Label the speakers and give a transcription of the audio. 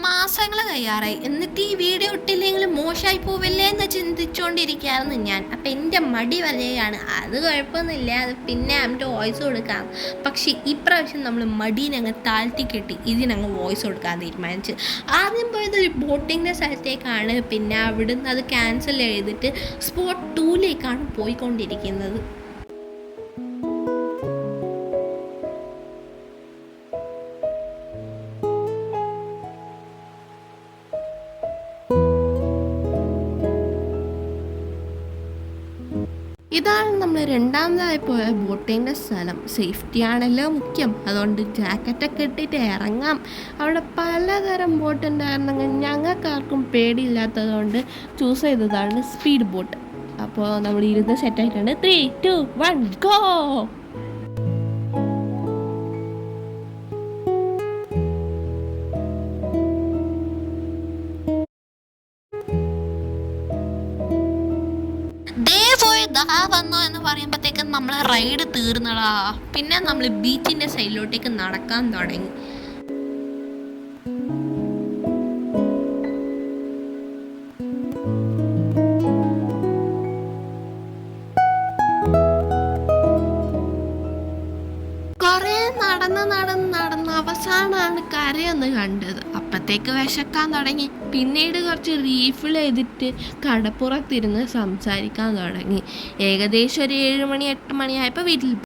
Speaker 1: മാസങ്ങൾ കഴിയാറായി, എന്നിട്ട് ഈ വീഡിയോ ഇട്ടില്ലെങ്കിൽ മോശമായി പോവില്ലേ എന്ന് ചിന്തിച്ചുകൊണ്ടിരിക്കുകയായിരുന്നു ഞാൻ. അപ്പം എൻ്റെ മടി വരെയാണ്. അത് കുഴപ്പമൊന്നുമില്ല, അത് പിന്നെ അവൻ്റെ വോയിസ് കൊടുക്കാം. പക്ഷേ ഇപ്രാവശ്യം നമ്മൾ മടീനങ്ങ് താഴ്ത്തി കെട്ടി ഇതിനങ്ങ് വോയിസ് കൊടുക്കാൻ തീരുമാനിച്ചു. ആദ്യം പോയത് ഒരു ബോട്ടിങ്ങിൻ്റെ സ്ഥലത്തേക്കാണ്. പിന്നെ അവിടുന്ന് അത് ക്യാൻസൽ ചെയ്തിട്ട് സ്പോട്ട് 2ലേക്കാണ് പോയിക്കൊണ്ടിരിക്കുന്നത്. ഇതാണ് നമ്മൾ രണ്ടാമതായി പോയ ബോട്ടിൻ്റെ സ്ഥലം. സേഫ്റ്റി ആണല്ലോ മുഖ്യം, അതുകൊണ്ട് ജാക്കറ്റൊക്കെ ഇട്ടിട്ട് ഇറങ്ങാം. അവിടെ പലതരം ബോട്ട് ഉണ്ടായിരുന്നെങ്കിൽ ഞങ്ങൾക്കാർക്കും പേടിയില്ലാത്തതുകൊണ്ട് ചൂസ് ചെയ്തതാണ് സ്പീഡ് ബോട്ട്. അപ്പോൾ നമ്മൾ ഇരുന്ന് സെറ്റായിട്ടുണ്ട്. 3, 2, 1 ഗോ. വന്നോ എന്ന് പറയുമ്പോഴത്തേക്കും നമ്മളെ റൈഡ് തീർന്നടാ. പിന്നെ നമ്മൾ ബീച്ചിൻ്റെ സൈഡിലോട്ടേക്ക് നടക്കാൻ തുടങ്ങി. കുറേ നടന്ന് അവസാനമാണ് കരയൊന്ന് കണ്ടത്. അപ്പത്തേക്ക് വിശക്കാൻ തുടങ്ങി. പിന്നീട് കുറച്ച് റീഫിൽ ചെയ്തിട്ട് കടപ്പുറത്തിരുന്ന് സംസാരിക്കാൻ തുടങ്ങി. ഏകദേശം ഒരു 7 മണി 8 മണിയായപ്പോൾ വീട്ടിൽ